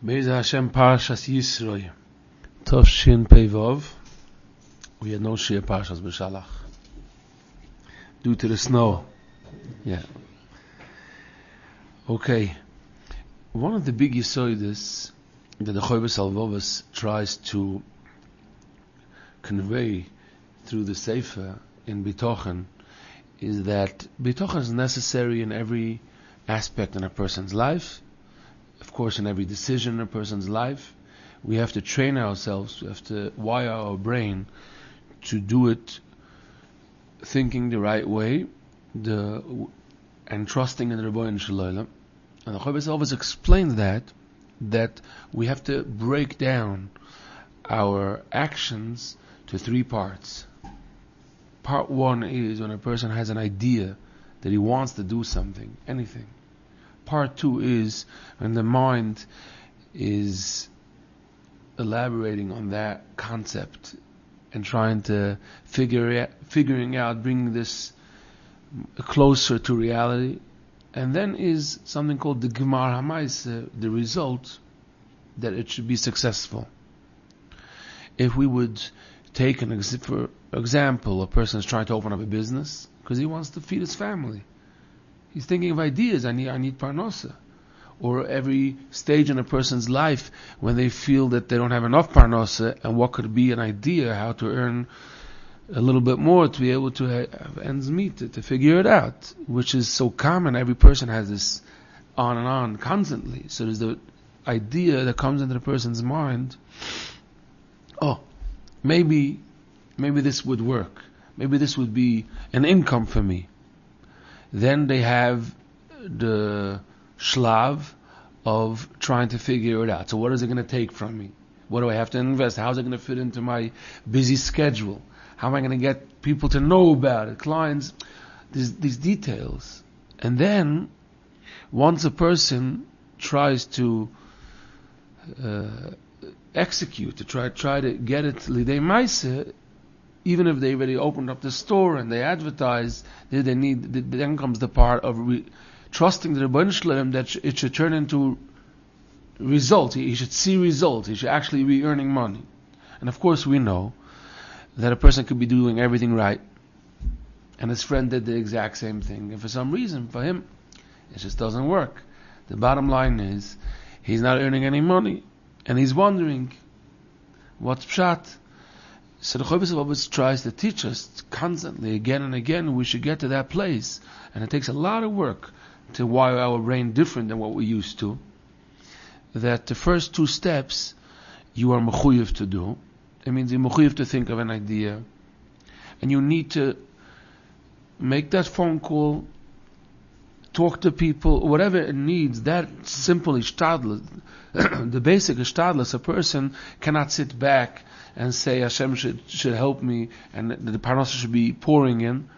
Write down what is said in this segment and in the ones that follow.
Be'ez Hashem Parshas Yisroi Tovshin Pevov. We had no Shir Parshas B'Shalach due to the snow. Yeah. Okay. One of the big yisoides that the Choyves Alvovos tries to convey through the Sefer in Bitachon is that Bitachon is necessary in every aspect in a person's life. Of course, in every decision in a person's life, we have to train ourselves, we have to wire our brain to do it thinking the right way, and trusting in the Rebbeinu Shalom. And the Choyves always explains that we have to break down our actions to three parts. Part one is when a person has an idea that he wants to do something, anything. Part two is when the mind is elaborating on that concept and trying to figuring out, bringing this closer to reality. And then is something called the Gemar HaMaaseh, the result, that it should be successful. If we would take for example, a person is trying to open up a business because he wants to feed his family. He's thinking of ideas. I need parnosa. Or every stage in a person's life when they feel that they don't have enough parnosa, and what could be an idea how to earn a little bit more to be able to have ends meet, to figure it out, which is so common. Every person has this on and on constantly. So there's the idea that comes into the person's mind. Oh, maybe this would work. Maybe this would be an income for me. Then they have the shlav of trying to figure it out. So what is it going to take from me? What do I have to invest? How is it going to fit into my busy schedule? How am I going to get people to know about it? Clients, these details. And then, once a person tries to execute, to try to get it lidei maaseh, even if they already opened up the store and they advertise, then comes the part of trusting the Rebbeinu Shalom that it should turn into results. He should see results. He should actually be earning money. And of course we know that a person could be doing everything right, and his friend did the exact same thing, and for some reason, for him, it just doesn't work. The bottom line is, he's not earning any money, and he's wondering, what's pshat? So the Choyves always tries to teach us constantly, again and again, we should get to that place. And it takes a lot of work to wire our brain different than what we used to. That the first two steps, you are mechuyev to do. It means you're mechuyev to think of an idea. And you need to make that phone call, talk to people, whatever it needs, that simple ishtadlus, the basic ishtadlus, a person cannot sit back and say Hashem should help me and the parnasa should be pouring in.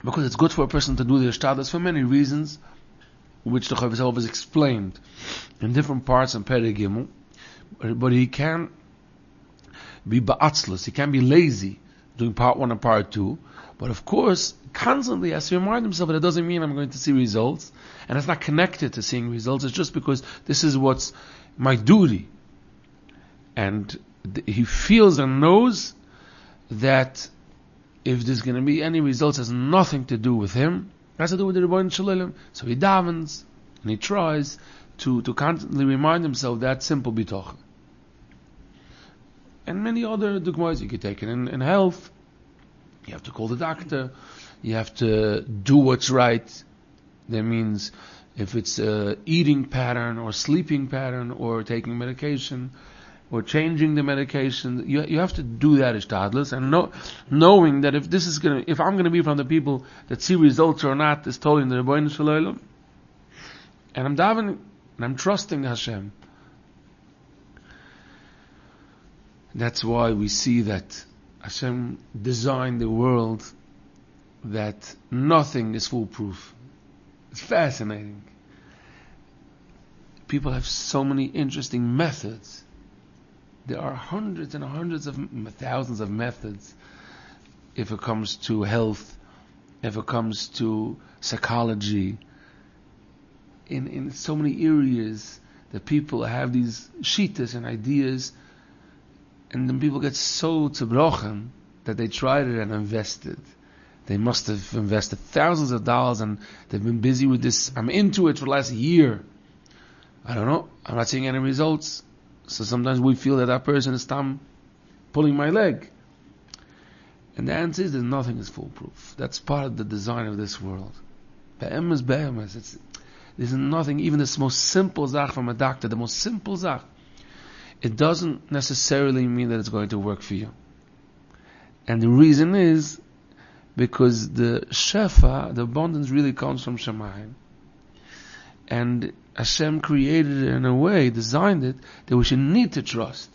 Because it's good for a person to do the ishtadlus for many reasons, which the Choyves always explained in different parts in Perek Gimel. But he can be ba'atzlus, he can be lazy doing part one and part two. But of course, constantly has to remind himself that it doesn't mean I'm going to see results, and it's not connected to seeing results. It's just because this is what's my duty. And he feels and knows that if there's going to be any results, it has nothing to do with him. It has to do with the Rebbeinu Shalom. So he davens and he tries to constantly remind himself that simple bitachon. And many other dugmas you could take in health. You have to call the doctor. You have to do what's right. That means if it's a eating pattern or sleeping pattern or taking medication or changing the medication, you have to do that ishtadlus, and knowing that if I'm going to be from the people that see results or not, is totally in the Rebbeinu Shalom, and I'm davening and I'm trusting Hashem. That's why we see that Hashem designed the world that nothing is foolproof. It's fascinating. People have so many interesting methods. There are hundreds and hundreds of thousands of methods if it comes to health, if it comes to psychology, in so many areas that people have these shittas and ideas, and then people get so zerbrochen that they tried it and invested. They must have invested thousands of dollars and they've been busy with this. I'm into it for the last year. I don't know. I'm not seeing any results. So sometimes we feel that person is pulling my leg. And the answer is that nothing is foolproof. That's part of the design of this world. Be'emes. There's nothing, even this most simple zach from a doctor, the most simple zach, it doesn't necessarily mean that it's going to work for you. And the reason is because the shefa, the abundance really comes from Shemayim. And Hashem created it in a way, designed it, that we should need to trust.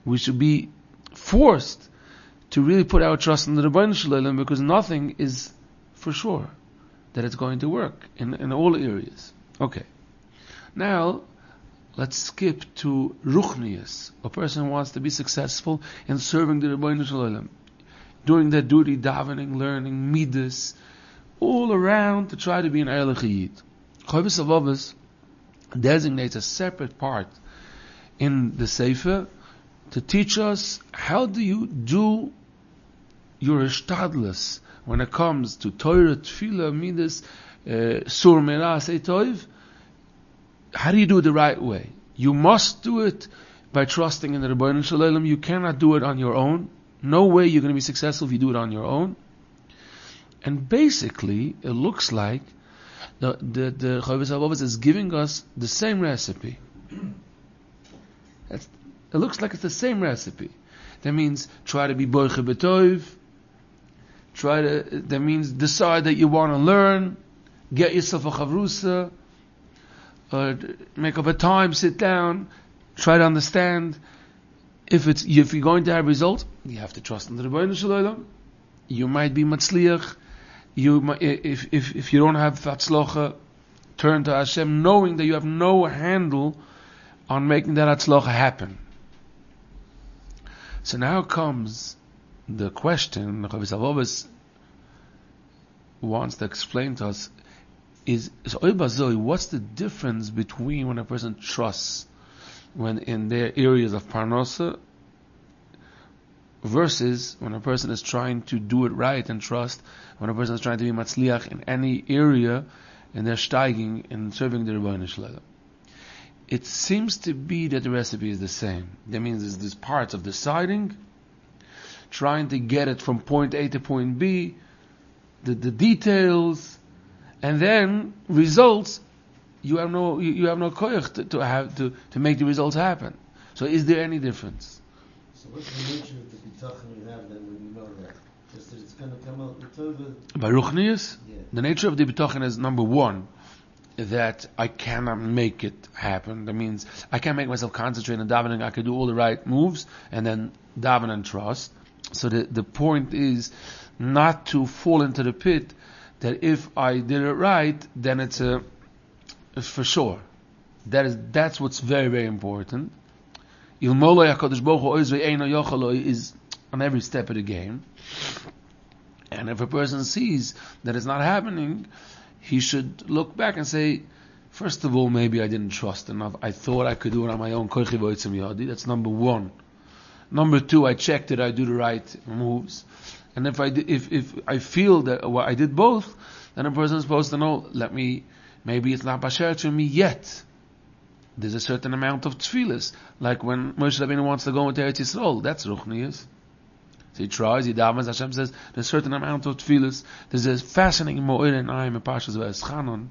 We should be forced to really put our trust in the Rebbeinu Shalom, because nothing is for sure that it's going to work in all areas. Okay. Now, let's skip to Ruchnius. A person wants to be successful in serving the Rebbeinu Shalom, doing their duty, davening, learning, midas, all around to try to be an Eilich Yid. Chovis Avavos designates a separate part in the Sefer to teach us how do you do your ishtadlus when it comes to Torah, Tefillah, Midas, Sur Merah, Seitoiv. How do you do it the right way? You must do it by trusting in the Rebbeinu Shalom. You cannot do it on your own. No way you're going to be successful if you do it on your own. And basically, it looks like the Chovis Avavos is giving us the same recipe. It looks like it's the same recipe. That means try to be boiche betoiv. That means decide that you want to learn. Get yourself a chavrusa. Make up a time, sit down, try to understand. If you're going to have results, you have to trust in the Rebbeinu Shalom. You might be matzliach. If you don't have hatzlocha, turn to Hashem, knowing that you have no handle on making that hatzlocha happen. So now comes the question. Chovis Avavos wants to explain to us: what's the difference between when a person trusts when in their areas of parnasa versus when a person is trying to do it right and trust when a person is trying to be matzliach in any area and they're steiging and serving the Rebbeinu Shalom? It seems to be that the recipe is the same. That means there's this parts of deciding, trying to get it from point A to point B, the details, and then results. You have no koyach to make the results happen. So is there any difference? So what's the nature of the bitachon you have then when you know that? Just that it's going to come out with Tova? By Ruchnius? Yeah. The nature of the bitachon is, number one, that I cannot make it happen. That means I can't make myself concentrate on davening. I can do all the right moves and then daven and trust. So the point is not to fall into the pit that if I did it right, then it's for sure. That's what's very, very important. Ilmolei HaKadosh Baruch Hu Oizvei Eino Yochaloi is on every step of the game. And if a person sees that it's not happening, he should look back and say, first of all, maybe I didn't trust enough. I thought I could do it on my own. That's number one. Number two, I checked that I do the right moves. And if I feel that I did both, then a person is supposed to know, maybe it's not basher to me yet. There's a certain amount of tefillas, like when Moshe Rabbeinu wants to go into Eretz Yisrael. That's ruchnius. So he tries, he davens. Hashem says there's a certain amount of tefillas. There's a fascinating mo'ir in Ayim and Parshas V'eschanon.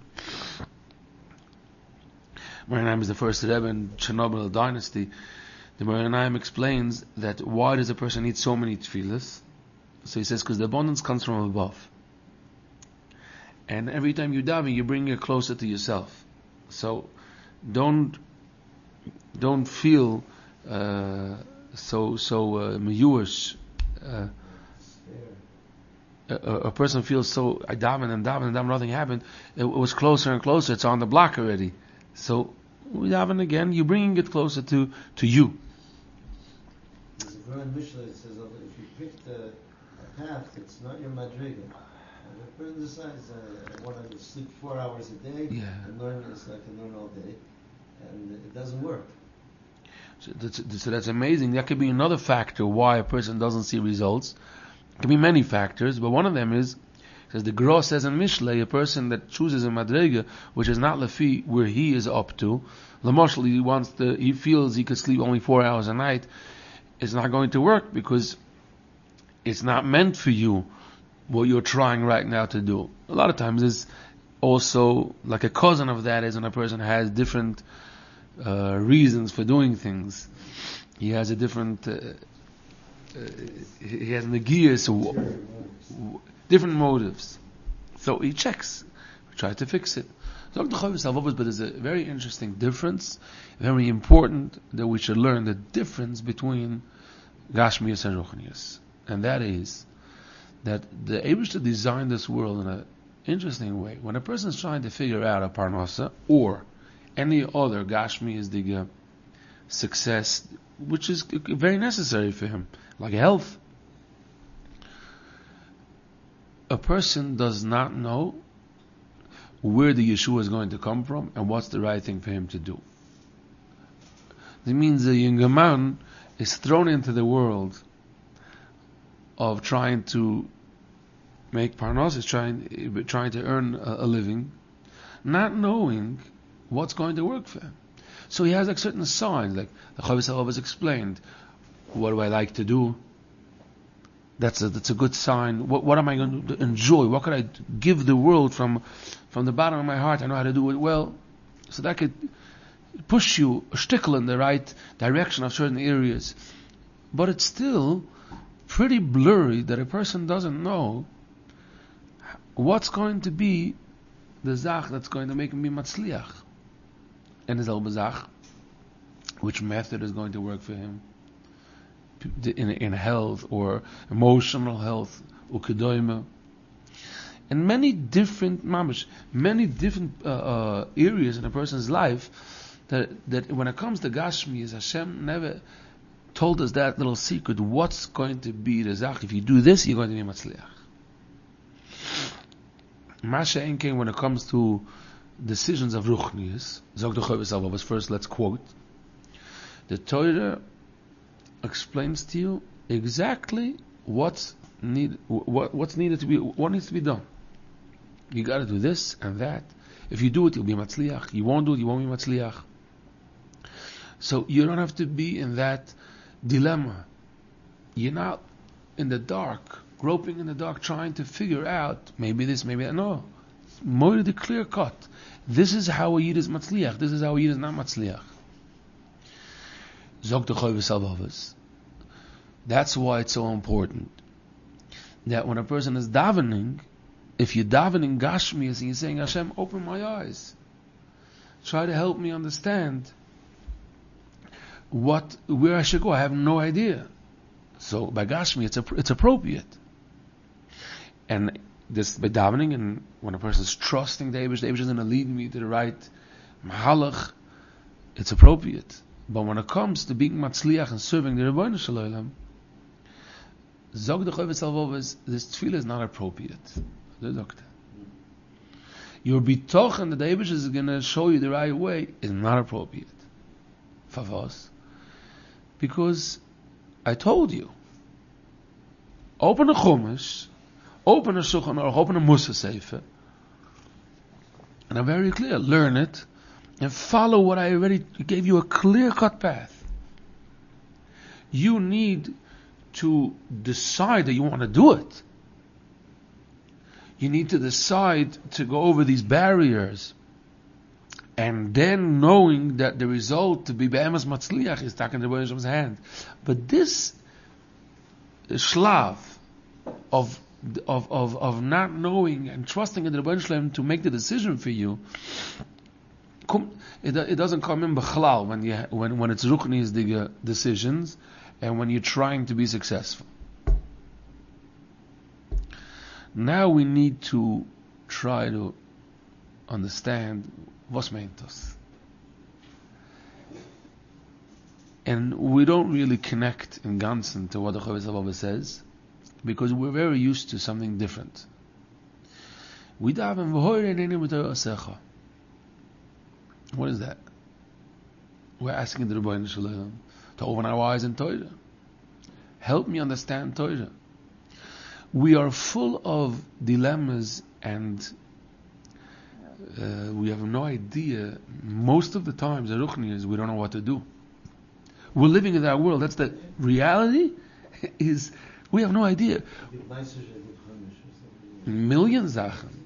Mo'ir is the first Rebbe in Chernobyl dynasty. The Mo'ir explains that why does a person need so many tefillas? So he says because the abundance comes from above, and every time you daven, you bring it closer to yourself. So don't feel so meyush. A person feels so, I daven and nothing happened. It was closer and closer. It's on the block already. So we daven again. You're bringing it closer to you. There's a Grand Mishnah that says if you picked a path that's not your madriga, And a person decides, I want to sleep 4 hours a day Yeah. and learn so I can learn all day, and it doesn't work. So that's amazing. That could be another factor why a person doesn't see results. It could be many factors, but one of them is, says the Gra says in Mishlei, a person that chooses a madrega which is not lefi where he is up to, Lamoshel, he feels he could sleep only 4 hours a night, it's not going to work because it's not meant for you what you're trying right now to do. A lot of times there's also, like a cousin of that is when a person has different reasons for doing things. He has a different he has negias, different motives. So he checks, tries to fix it. But there's a very interesting difference, very important that we should learn the difference between Gashmias and Ruchnias. And that is that the Eibishter designed this world in an interesting way. When a person is trying to figure out a parnasa or any other Gashmias diga success, which is very necessary for him, like health, a person does not know where the Yeshua is going to come from and what's the right thing for him to do. It means the younger man is thrown into the world of trying to make parnas, is trying to earn a living, not knowing what's going to work for him. So he has like certain signs, like the Chavis has explained. What do I like to do? That's a good sign. What am I going to enjoy? What could I give the world from the bottom of my heart? I know how to do it well. So that could push you a shtickle in the right direction of certain areas. But it's still pretty blurry that a person doesn't know what's going to be the zach that's going to make him be matzliach. And his zach, which method is going to work for him in health or emotional health, ukedoima, and many different areas in a person's life that when it comes to Gashmi, Hashem never told us that little secret. What's going to be the zach? If you do this, you're going to be matzliach. Masha Enkein, when it comes to decisions of Ruchnius, Zog the Chavis, first let's quote. The Torah explains to you exactly what needs to be done. You got to do this and that. If you do it, you'll be matzliach. You won't do it, you won't be matzliach. So you don't have to be in that dilemma. You're not in the dark, groping in the dark, trying to figure out maybe this, maybe that. No, it's more the clear cut. This is how a yid is matzliach. This is how a yid is not matzliach. Zog the Chavis Alvavas. That's why it's so important that when a person is davening, if you're davening Gashmias and you're saying, Hashem, open my eyes, try to help me understand where I should go. I have no idea. So by Gashmi, it's appropriate. And this by davening, and when a person is trusting the Eibush is going to lead me to the right mahalach, it's appropriate. But when it comes to being matzliach and serving the Rebbeinu Shalom, Zog the Chavis Alvavas, this tefillah is not appropriate. The doctor. Your bitachon that the Eibush is going to show you the right way is not appropriate. Favos. Because I told you, open a Chumash, open a Shulchan Aruch, open a Musa Sefer, and I'm very clear, learn it, and follow what I already gave you, a clear-cut path. You need to decide that you want to do it. You need to decide to go over these barriers, and then knowing that the result to be be'emes matzliach is taken in the Rebbeinu Shlomo's hand. But this shlav of not knowing and trusting in the Rebbeinu Shlom to make the decision for you, it doesn't come in b'chlal when it's ruchni's decisions and when you're trying to be successful. Now we need to try to understand was meint us. And we don't really connect in Gansen to what the Chavis Avava says, because we're very used to something different. We daven v'hoire neinim b'Torah asecha. What is that? We're asking the Rebbeinu Shalom to open our eyes in Torah. Help me understand Torah. We are full of dilemmas and we have no idea. Most of the times, the Ruchnias, we don't know what to do. We're living in that world. That's the reality. Is we have no idea. Millions Sachen.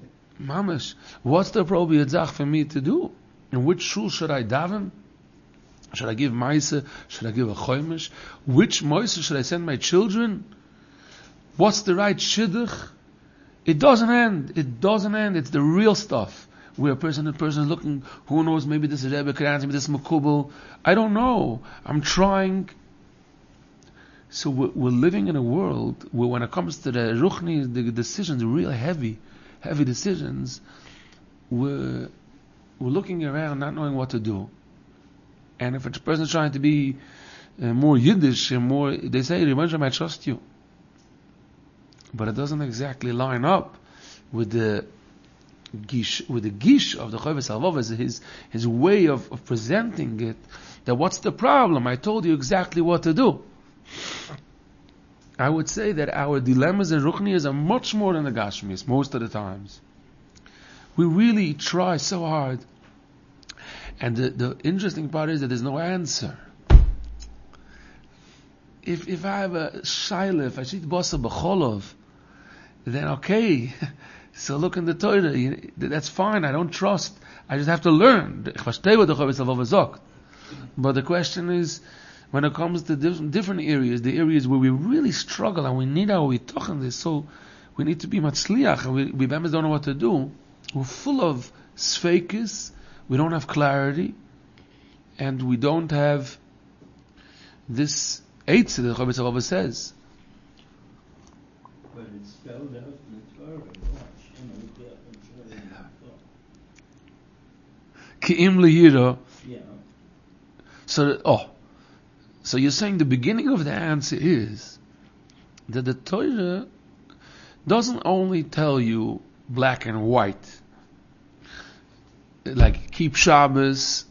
Mamash. What's the appropriate Zach for me to do? In which shul should I daven? Should I give Maisa? Should I give a Choimish? Which Maisa should I send my children? What's the right Shidduch? It doesn't end. It doesn't end. It's the real stuff. Where a person is looking, who knows, maybe this is Rebbe Kran, maybe this is Makubal. I don't know. I'm trying. So we're living in a world where when it comes to the Ruchni, the decisions, real heavy decisions, we're looking around not knowing what to do. And if a person is trying to be more Yiddish and more, they say, Rebbe, I trust you. But it doesn't exactly line up with the gish of the Choves HaLevavos, his way of presenting it. That what's the problem? I told you exactly what to do. I would say that our dilemmas and ruchniyas are much more than the gashmis most of the times. We really try so hard, and the interesting part is that there's no answer. If I have a shaila, if I see basa b'cholov, then okay. So look in the Torah. That's fine. I don't trust. I just have to learn. But the question is, when it comes to different areas, the areas where we really struggle and we need our witoch in this, so we need to be matzliach, and we don't know what to do. We're full of sfeikis. We don't have clarity, and we don't have this eitz that the Choves HaLevavos says. But it's spelled out in the Torah. Ki'im liyira. Yeah. So you're saying the beginning of the answer is that the Torah doesn't only tell you black and white, like keep Shabbos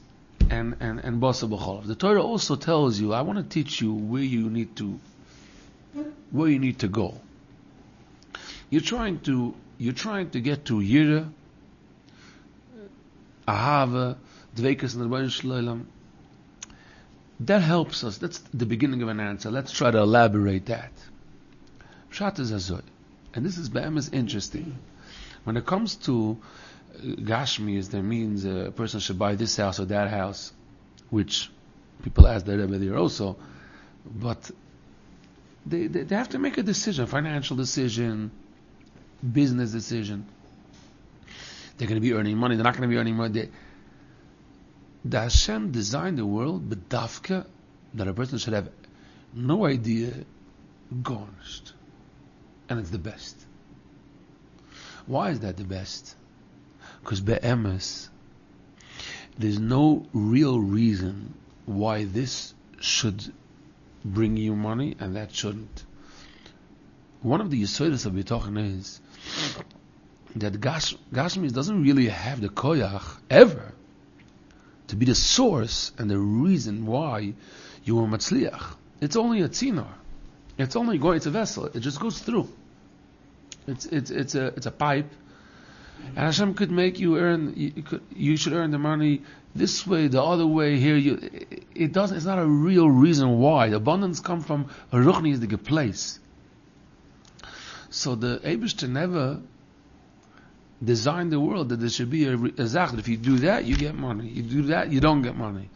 and Basa B'Cholav. The Torah also tells you, I want to teach you where you need to go. You're trying to get to Yira, Ahava, Dveikas and Rebbeinu Shalom. That helps us. That's the beginning of an answer. Let's try to elaborate that. Pshat is azoy. And this is be'emes interesting. When it comes to Gashmis, that means a person should buy this house or that house, which people ask the Rebbe there also. But they have to make a decision, financial decision, business decision. They're going to be earning money, they're not going to be earning money. The Hashem designed the world, but dafka, that a person should have no idea, garnished. And it's the best. Why is that the best? Because be'emes, there's no real reason why this should bring you money and that shouldn't. One of the yisodos of Bitachon is that Gashmis doesn't really have the koyach ever to be the source and the reason why you were matzliach. It's only a tzinar. It's a vessel. It just goes through. It's a pipe. And Hashem could make you earn. You should earn the money this way, the other way. Here, it's not a real reason why. The abundance comes from a ruchni is the good place. So the Eibishter never designed the world that there should be a zach. If you do that, you get money. You do that, you don't get money.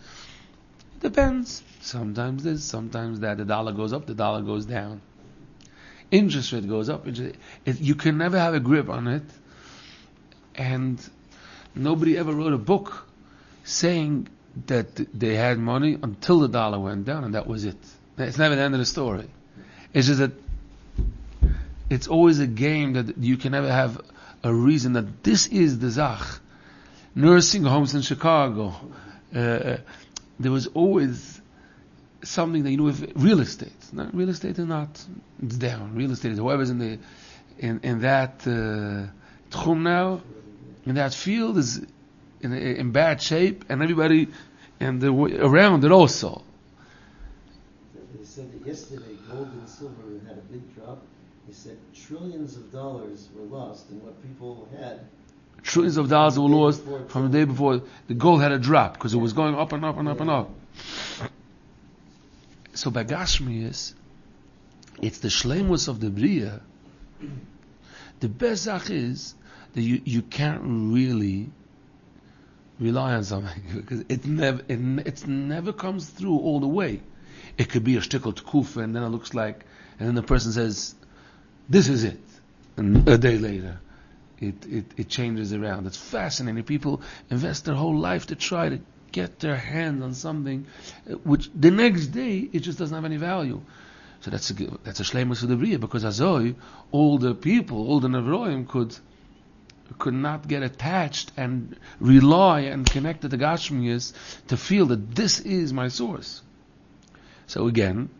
It depends. Sometimes this, sometimes that. The dollar goes up, the dollar goes down. Interest rate goes up. You can never have a grip on it. And nobody ever wrote a book saying that they had money until the dollar went down, and that was it. It's never the end of the story. It's just that it's always a game that you can never have a reason that this is the zach. Nursing homes in Chicago. There was always something that, with real estate. Real estate is not, it's down. Real estate is whoever's in that Tchum now, and that field is in bad shape, and everybody and around it also. They said that yesterday gold and silver had a big drop. They said trillions of dollars were lost in what people had. Trillions of dollars were lost from the day before. The gold had a drop because it was going up and up and up and up. So by Gashmius, it's the shleimus of the Bria. The best zach is that you can't really rely on something because it never comes through all the way. It could be a shtickle t'kufa, and then it looks like, and then the person says, "This is it," and a day later, it changes around. It's fascinating. People invest their whole life to try to get their hands on something, which the next day it just doesn't have any value. So that's a shleimus of the bria, because azoi, all the people, all the nevroim could not get attached and rely and connect to the Gashmias to feel that this is my source. So again,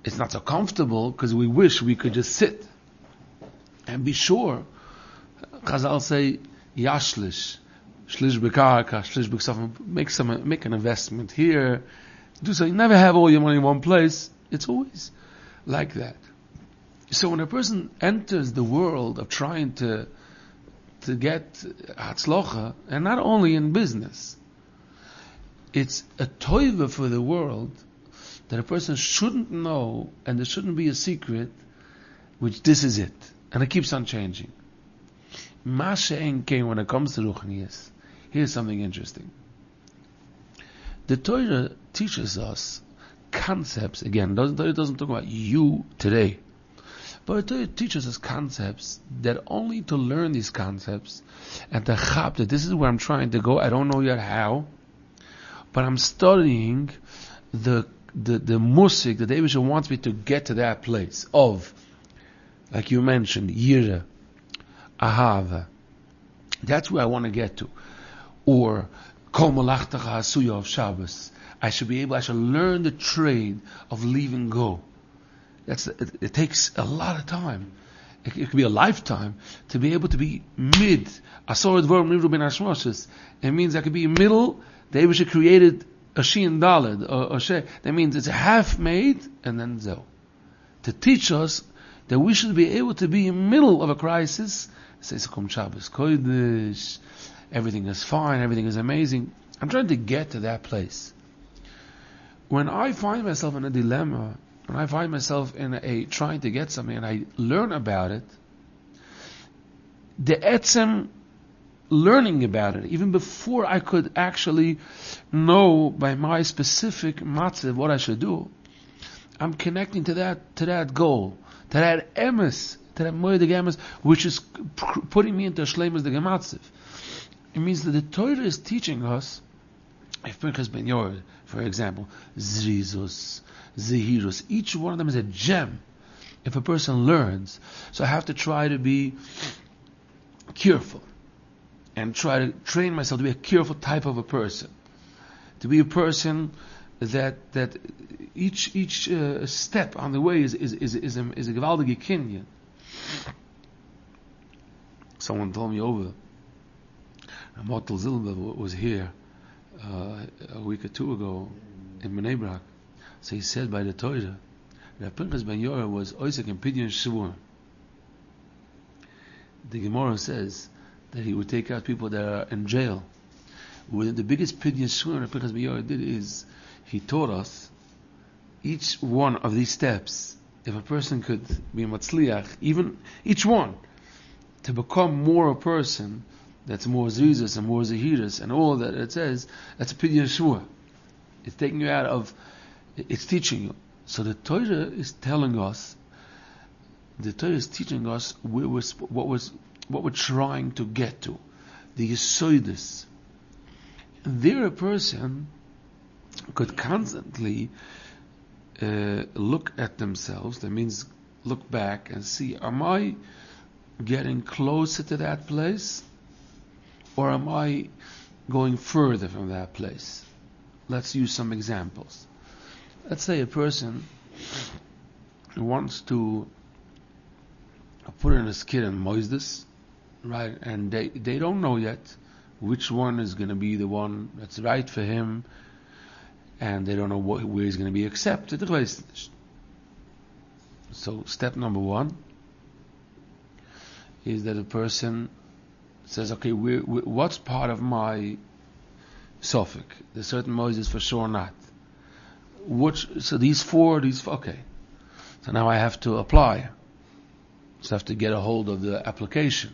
it's not so comfortable because we wish we could just sit and be sure. Chazal say, yashlish, shlish bekarka, shlish beksafim, make an investment here. Do so. You never have all your money in one place. It's always like that. So when a person enters the world of trying to get hatzlocha, and not only in business, it's a toiva for the world that a person shouldn't know, and there shouldn't be a secret, which this is it, and it keeps on changing. Mashe'en came when it comes to ruchaniyas. Here's something interesting. The Torah teaches us concepts. Again, the Torah doesn't talk about you today, but the Torah teaches us concepts that only to learn these concepts and to chap that this is where I'm trying to go. I don't know yet how, but I'm studying the musik that the Eibusha wants me to get to that place of, like you mentioned, yira, ahava. That's where I want to get to. Or kol malachtacha hasuya of Shabbos. I should learn the trade of leaving go. It takes a lot of time. It could be a lifetime to be able to be mid. It means I could be middle. The Eibusha created a she and daled. That means it's a half made and then zo. To teach us that we should be able to be in the middle of a crisis. Says Shabbos Kodesh. Everything is fine. Everything is amazing. I'm trying to get to that place. When I find myself in a dilemma, when I find myself in trying to get something and I learn about it, the etzem learning about it, even before I could actually know by my specific matzav what I should do, I'm connecting to that goal, to that emes, to that moedig emes, which is putting me into a shleimus de gematziv. It means that the Torah is teaching us, if Pinchas ben Yair, for example, zrizus, zehirus, each one of them is a gem if a person learns. So I have to try to be careful and try to train myself to be a careful type of a person, to be a person that each step on the way is a gewaldige kinyan. Someone told me over, Motel Zilber was here a week or two ago in Bnei Brak. So he said by the Torah that Pinchas ben Yair was Oisek in Pidyon Shvur. The Gemara says that he would take out people that are in jail. The biggest Pidyon Shvur that Pinchas ben Yair did is he taught us each one of these steps. If a person could be a matzliach, even each one, to become more a person that's more zrizas and more zahiras and all that it says, that's a pidyon shvur. It's taking you out of, it's teaching you. So the Torah is telling us, the Torah is teaching us what we're trying to get to, the yesoidus. There a person could constantly look at themselves, that means look back and see, am I getting closer to that place? Or am I going further from that place? Let's use some examples. Let's say a person wants to put in a skid in moistus, right? And they don't know yet which one is going to be the one that's right for him, and they don't know where he's going to be accepted. So step number one is that a person says, okay, what's part of my suffix? There's certain Moses for sure not. So these four, okay. So now I have to apply. So I have to get a hold of the application.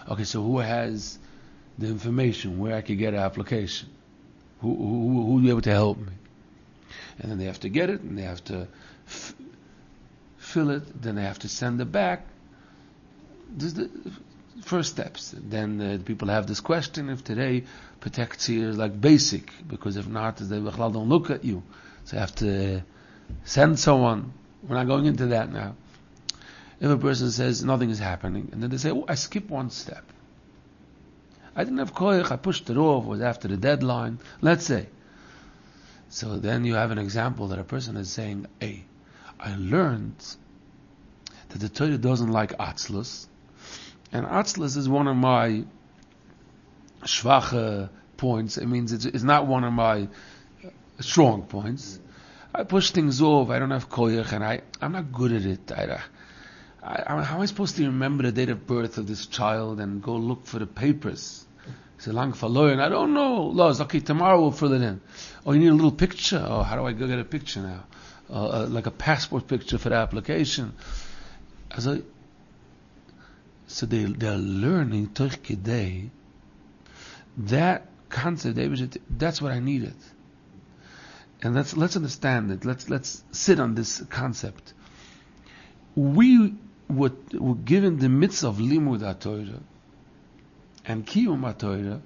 Okay, so who has the information where I could get an application? Who will be able to help me? And then they have to get it, and they have to fill it, then they have to send it back. This is the first steps. Then people have this question if today Petechia is like basic, because if not, they don't look at you. So you have to send someone. We're not going into that now. If a person says nothing is happening, and then they say, I skipped one step. I didn't have koyach, I pushed it off, it was after the deadline, let's say. So then you have an example that a person is saying, hey, I learned that the Torah doesn't like atzlus, and atzlus is one of my schwache points. It means it's not one of my strong points. I push things off, I don't have koyach, and I'm not good at it. How am I supposed to remember the date of birth of this child and go look for the papers? It's a lang verloren. I don't know. Laws. Okay, tomorrow we'll fill it in. Oh, you need a little picture. Oh, how do I go get a picture now? Like a passport picture for the application. So they're learning Torch Kidei. That concept, that's what I needed. And let's understand it. Let's sit on this concept. We were given the mitzvah of limud HaTorah and kiyum HaTorah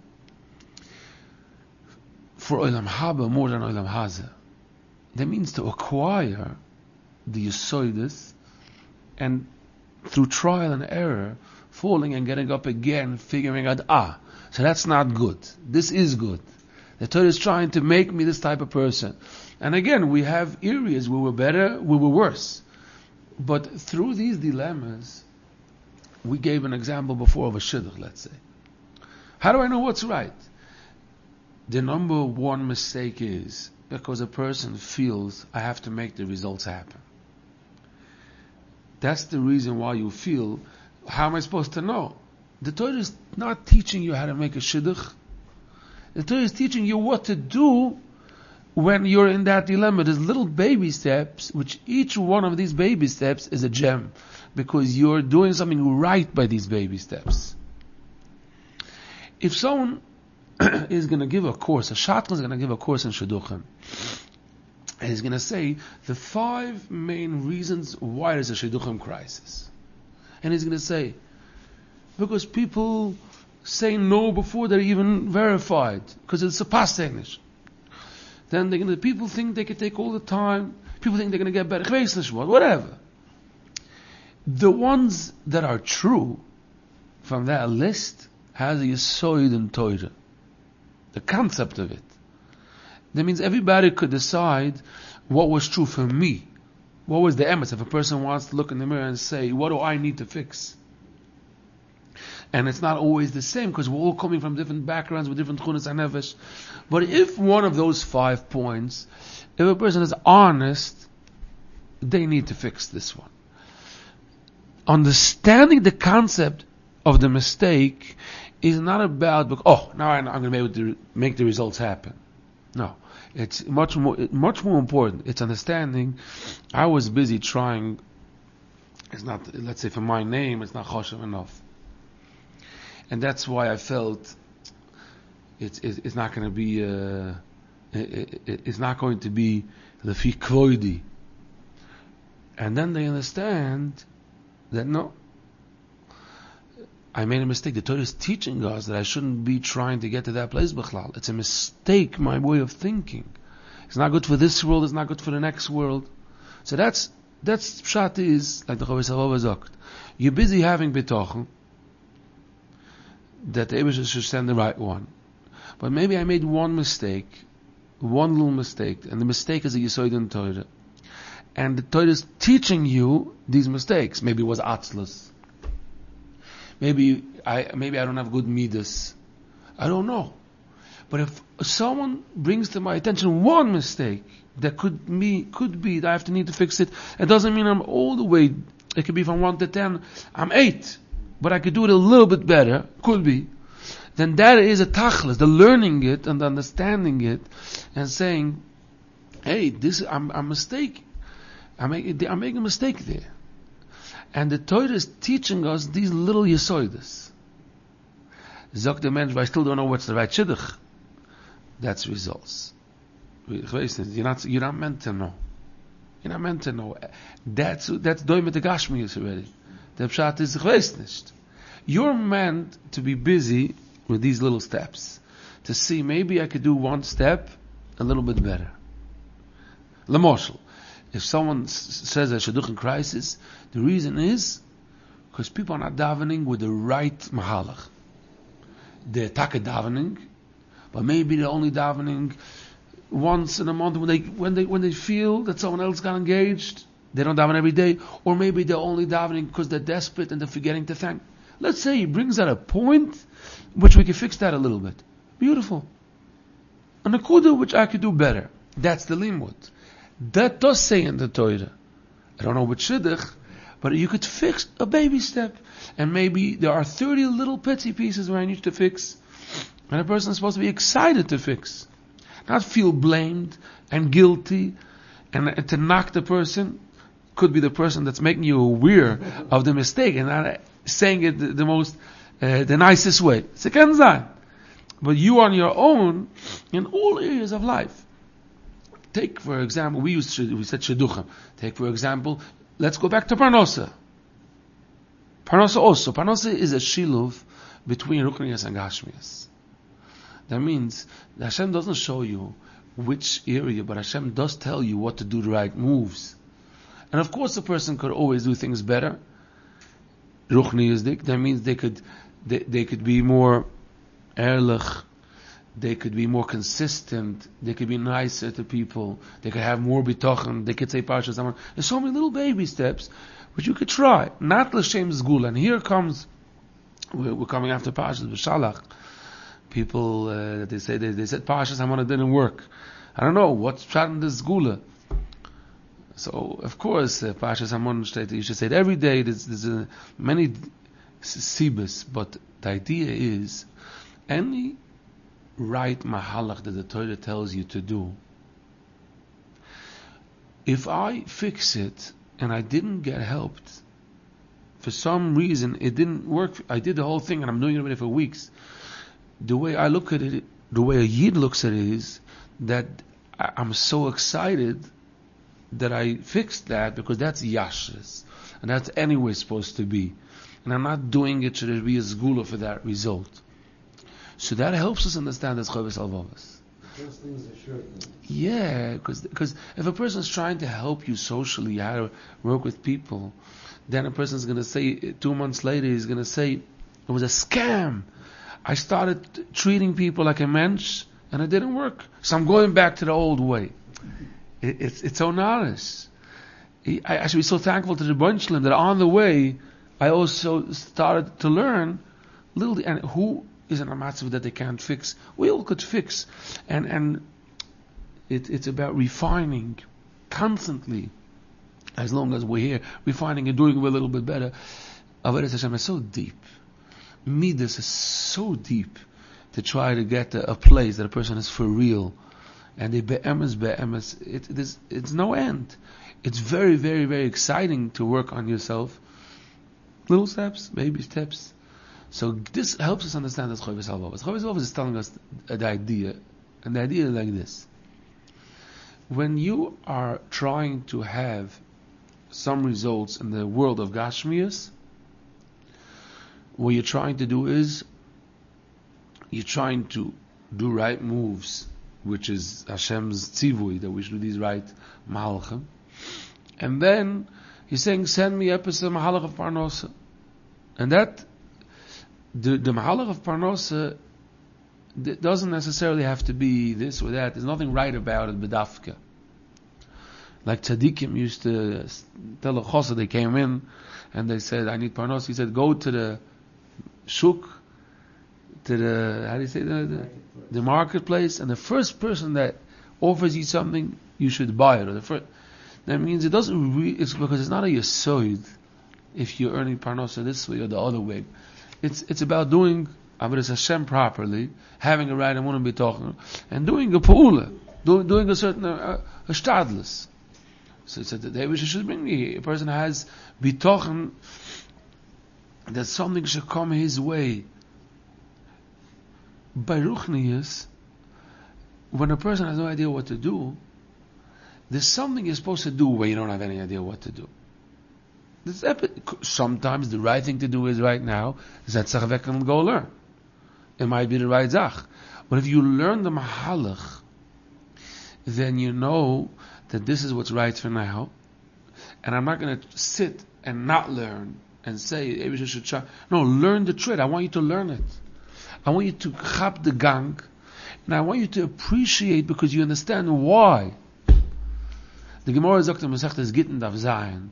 for olam haba more than olam haza. That means to acquire the yesodis, and through trial and error, falling and getting up again, figuring out, so that's not good. This is good. The Torah is trying to make me this type of person. And again, we have areas where we're better, where we're worse. But through these dilemmas, we gave an example before of a shidduch, let's say. How do I know what's right? The number one mistake is because a person feels, I have to make the results happen. That's the reason why you feel, how am I supposed to know? The Torah is not teaching you how to make a shidduch. The Torah is teaching you what to do when you're in that dilemma. There's little baby steps, which each one of these baby steps is a gem, because you're doing something right by these baby steps. If someone is going to give a course, a shotgun is going to give a course in shidduchim, and he's going to say the 5 main reasons why there's a shidduchim crisis. And he's going to say, because people say no before they're even verified, because it's a past English. Then people think they can take all the time. People think they're going to get better. Whatever. The ones that are true from that list has a yesod in Torah. The concept of it. That means everybody could decide what was true for me. What was the emes? If a person wants to look in the mirror and say, what do I need to fix? And it's not always the same, because we're all coming from different backgrounds with different chunas and nefesh. But if one of those 5 points, if a person is honest, they need to fix this one. Understanding the concept of the mistake is not about, now I'm going to be able to make the results happen. No. It's much more important. It's understanding, I was busy trying, it's not, let's say for my name, it's not choshev enough. And that's why I felt it's not going to be it's not going to be the fi kvoidi. And then they understand that no, I made a mistake. The Torah is teaching us that I shouldn't be trying to get to that place b'chlal. It's a mistake, my way of thinking. It's not good for this world. It's not good for the next world. So that's pshat is like the Chavis Havava sagt. You're busy having bitachon that the Eibusher should send the right one. But maybe I made one little mistake, and the mistake is a yesod in Torah. And the Torah is teaching you these mistakes. Maybe it was atzlus. Maybe I don't have good midas. I don't know. But if someone brings to my attention one mistake that could be that I have to need to fix it, it doesn't mean I'm all the way. It could be from 1 to 10, I'm 8, but I could do it a little bit better. Could be. Then that is a tachlis, the learning it and understanding it, and saying, "Hey, I'm a mistake. I'm making a mistake there." And the Torah is teaching us these little yesoides. Zok the mensch, but I still don't know what's the right shidduch. That's results. You're not meant to know. You're not meant to know. That's doing with the Gashmius already. The pshat is nicht. You're meant to be busy with these little steps. To see, maybe I could do one step a little bit better. Lamoshel. If someone says a shidduch in crisis, the reason is because people are not davening with the right mahalach. They're taka davening, but maybe they're only davening once in a month when they feel that someone else got engaged. They don't daven every day, or maybe they're only davening because they're desperate and they're forgetting to thank. Let's say he brings out a point which we can fix that a little bit. Beautiful. An akuda which I could do better. That's the limud. That does say in the Torah. I don't know which shidduch, but you could fix a baby step. And maybe there are 30 little petty pieces where I need to fix. And a person is supposed to be excited to fix. Not feel blamed and guilty and to knock the person. Could be the person that's making you aware of the mistake and not saying it the most, the nicest way. It's a kenzai. But you on your own in all areas of life. Take, for example, we said shidduchim. Take, for example, let's go back to Parnosa. Parnosa also. Parnosa is a shiluv between Ruchnias and Gashmias. That means that Hashem doesn't show you which area, but Hashem does tell you what to do the right moves. And of course, a person could always do things better. Ruchniasdik. That means they could be more ehrlich. They could be more consistent. They could be nicer to people. They could have more bitachon. They could say Parshas Amar. There's so many little baby steps which you could try. Not l'shem zgula. And here comes, we're coming after Parshas B'Shalach. People, they said Parshas Amar didn't work. I don't know, what's pshat in this zgula? So, of course, Parshas Amar, you should say it every day. There's many sibas, but the idea is, any right mahalach that the Torah tells you to do, if I fix it and I didn't get helped, for some reason it didn't work, I did the whole thing and I'm doing it already for weeks, the way I look at it, the way a Yid looks at it is that I'm so excited that I fixed that because that's yashris and that's anyway supposed to be, and I'm not doing it so there be a zgula for that result. So that helps us understand as Chovis Alvavas. Those things are short things. Yeah, because if a person is trying to help you socially, how to work with people, then a person is going to say, 2 months later, he's going to say, it was a scam. I started treating people like a mensch, and it didn't work. So I'm going back to the old way. It's so honest. I should be so thankful to the Bunchlim that on the way, I also started to learn little, and who is in a matzav that they can't fix. We all could fix, and it's about refining constantly. As long as we're here, refining and doing a little bit better. Avodas Hashem is so deep. Midas is so deep to try to get to a place that a person is for real, and they be'emes. It's no end. It's very, very, very exciting to work on yourself. Little steps, baby steps. So this helps us understand as Chovis Halvavos. Chovis Halvavos is telling us the idea, and the idea is like this. When you are trying to have some results in the world of Gashmias, what you're trying to do is, you're trying to do right moves, which is Hashem's tzivui, that we should do these right mahalachim. And then, he's saying, send me episode mahalach of Parnosa. And that, the mahalach of Parnosa doesn't necessarily have to be this or that. There's nothing right about it, bedafka. Like tzaddikim used to tell a chosa, they came in and they said, I need Parnosa. He said, go to the shuk, to the, how do you say, the marketplace, and the first person that offers you something, you should buy it. Or the first, that means it doesn't it's because it's not a yesod if you're earning parnasa this way or the other way. It's about doing Avodas Hashem properly, having a right emunah bitachon, and doing a pa'ula, doing a certain a shtadlis. So it's that the Eibusher should bring me. A person has bitachon that something should come his way. By ruchnius, when a person has no idea what to do, there's something you're supposed to do where you don't have any idea what to do. Sometimes the right thing to do is right now, zet zich weg and go learn. It might be the right zach. But if you learn the mahalach, then you know that this is what's right for now, and I'm not going to sit and not learn and say, Eibusher should try. No, learn the trick. I want you to learn it. I want you to chap the gang, and I want you to appreciate because you understand why. The Gemara sagt in Masechtas Gittin Daf Zayin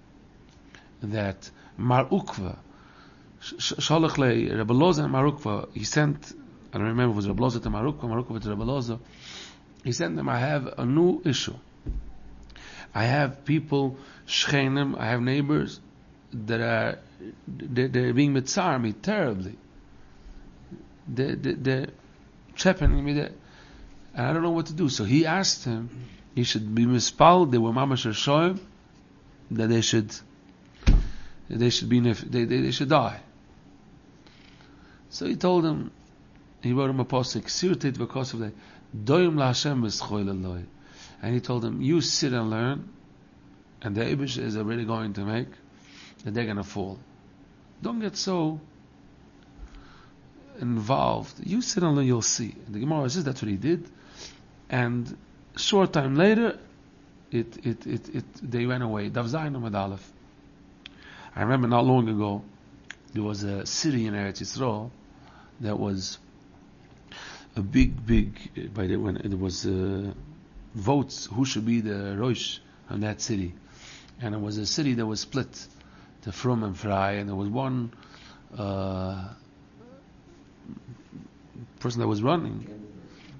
that Mar Ukva, Shalach le Rebbe Loza and Mar Ukva, he sent, I don't remember if it was Rebbe Loza to Mar Ukva to Rebbe Loza, he sent them, I have a new issue. I have people, Shchenim, I have neighbors that are, they're being mitzar me terribly. They're chapping me, and I don't know what to do. So he asked him, he should be mispal. They were mamash shoyim that they should be they should die. So he told him, he wrote him a posik, sirtit because of the doim la Hashem b'schoil Eloi, and he told him, you sit and learn, and the Eibusher is already going to make that they're going to fall. Don't get so involved. You sit and learn, you'll see. And the Gemara says that's what he did, and short time later, they went away. Dav Zayin Amud Aleph. I remember not long ago, there was a city in Eretz Yisrael that was a big, by the when it was votes who should be the Rosh on that city, and it was a city that was split to Frum and Frei, and there was one person that was running,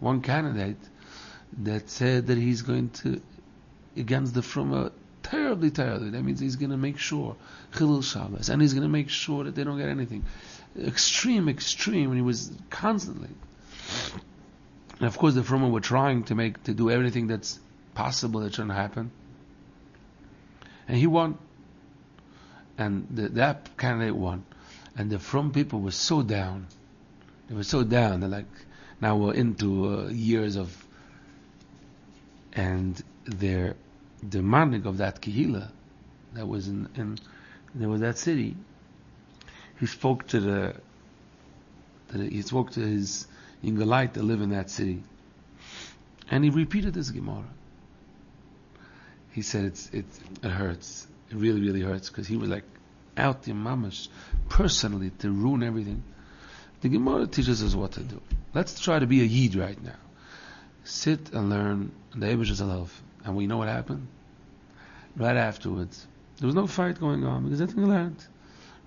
one candidate that said that he's going to against the Fruma terribly. That means he's going to make sure Chilul Shabbos, and he's going to make sure that they don't get anything. Extreme, and he was constantly. And of course, the Fruma were trying to do everything that's possible that shouldn't happen. And he won, and that candidate won, and the Frum people were so down. They were so down. They're like, now we're into years of. And their demanding of that kehila that was in there was that city, he spoke to his Yingalite that live in that city, and he repeated this Gemara. He said it hurts. It really hurts because he was like out the mamash personally to ruin everything. The Gemara teaches us what to do. Let's try to be a yid right now. Sit and learn the Eibusher's love. And we know what happened? Right afterwards, there was no fight going on because nothing learned.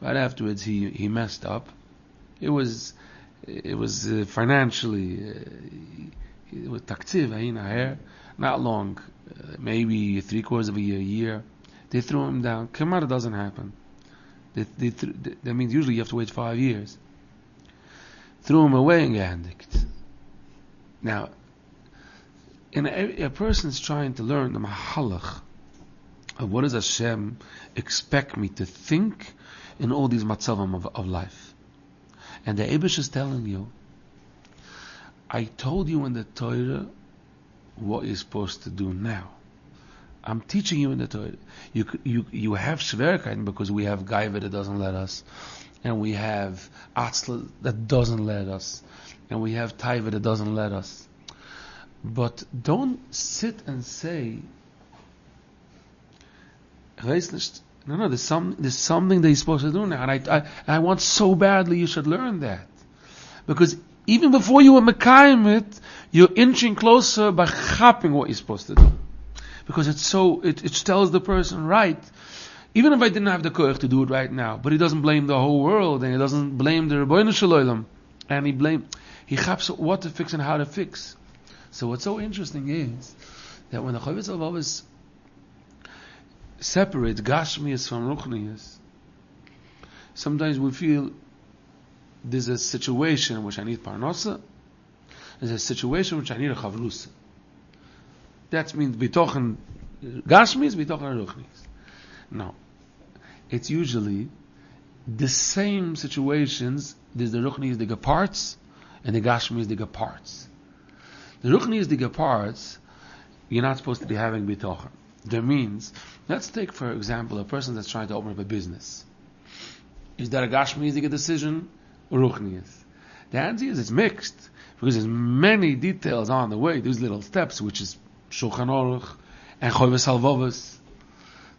Right afterwards, he messed up. It was financially with taktiv, not long, maybe 3/4 of a year. They threw him down. Kamara doesn't happen. That means usually you have to wait 5 years. Threw him away and gehandikt. Now, a person's trying to learn the mahalach of what does Hashem expect me to think in all these matzavam of life. And the Eibusher is telling you, I told you in the Torah what you're supposed to do now. I'm teaching you in the Torah. You have Shverkeit because we have Gaiva that doesn't let us, and we have Atzla that doesn't let us, and we have Taiva that doesn't let us. But don't sit and say, no, there's something that you're supposed to do now, and I want so badly you should learn that. Because even before you were Mekayim it, you're inching closer by chapping what you're supposed to do. Because it tells the person, right, Even if I didn't have the koich to do it right now, but he doesn't blame the whole world, and he doesn't blame the Rebbeinu Shalom, and he chaps what to fix and how to fix. So what's so interesting is that when the Chavetz always separates Gashmias from Ruchnias, sometimes we feel there's a situation in which I need Parnasa, there's a situation in which I need a Chavrusa. That means Bitachon Gashmias, Bitachon Ruchnias. No. It's usually the same situations. There's the Ruchnias, the parts, and the Gashmias, the parts. The Ruchnias, the parts, you're not supposed to be having Bitachon. That means, let's take for example a person that's trying to open up a business. Is that a Gashmias decision or Ruchnias? The answer is it's mixed, because there's many details on the way. There's little steps, which is Shulchan Aruch and Choves Halvavos.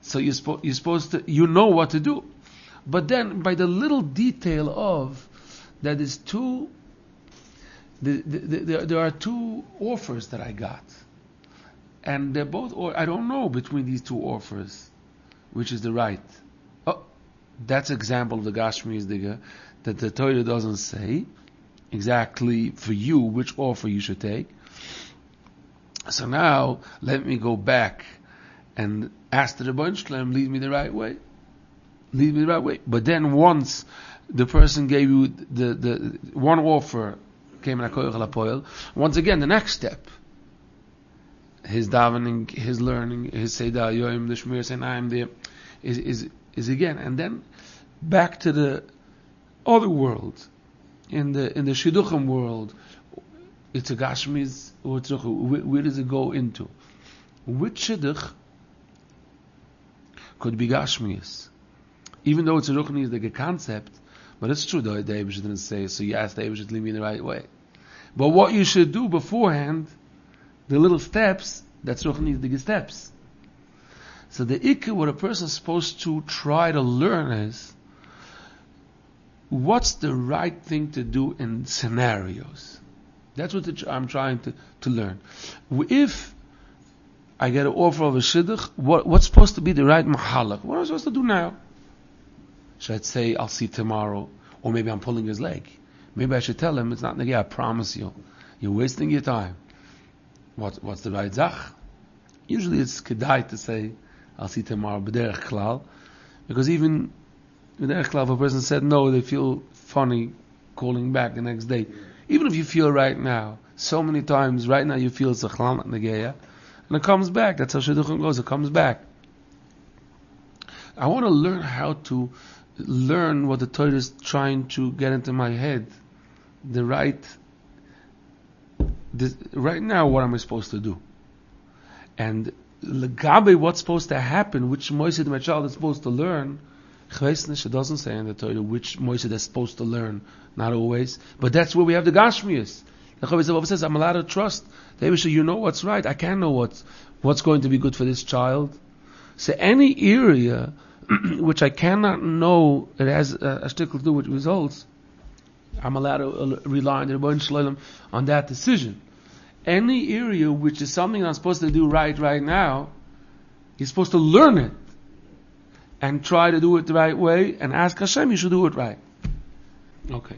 So you're supposed to, you know what to do. But then, by the little detail of, that is there are two offers that I got. And they're both, or I don't know between these two offers, which is the right. Oh, that's example of the Gashmias Diga, that the Torah doesn't say exactly for you which offer you should take. So now, let me go back and ask the Rebbeinu Shalom, lead me the right way. Lead me the right way. But then once the person gave you the one offer, came in a koyach lapoil, once again the next step, his davening, his learning, his Seidah Yoim, the Shmir Senayim there, is again, and then back to the other world, in the Shidduchim world, it's a Gashmiz or it's where does it go into? Which Shidduch could be Gashmias? Even though it's a Ruchni, like a concept, but it's true, the Eibush didn't say, so you ask the Eibush to lead me in the right way. But what you should do beforehand, the little steps, that's Ruchni, the steps. So the Ikka, what a person is supposed to try to learn is, what's the right thing to do in scenarios? That's what I'm trying to learn. If I get an offer of a shidduch, what's supposed to be the right mahalach? What am I supposed to do now? Should I say, I'll see tomorrow? Or maybe I'm pulling his leg. Maybe I should tell him, it's not nageh, I promise you. You're wasting your time. What's the right zach? Usually it's kedai to say, I'll see tomorrow, b'derech klal. Because even b'derech klal, if a person said no, they feel funny calling back the next day. Even if you feel right now, so many times, right now you feel it's a chlan nageh, and it comes back. That's how shidduchim goes. It comes back. I want to learn how to learn what the Torah is trying to get into my head. Right now, what am I supposed to do? And legabe, what's supposed to happen, which moisid my child is supposed to learn, it doesn't say in the Torah which moisid is supposed to learn. Not always. But that's where we have the Gashmias. The Chavetz says, I'm allowed to trust. You know what's right. I can't know what's going to be good for this child. So any area which I cannot know, it has a shtickle to do with results, I'm allowed to rely on the Rebbeinu Shalom on that decision. Any area which is something I'm supposed to do right now, you're supposed to learn it and try to do it the right way and ask Hashem you should do it right. Okay.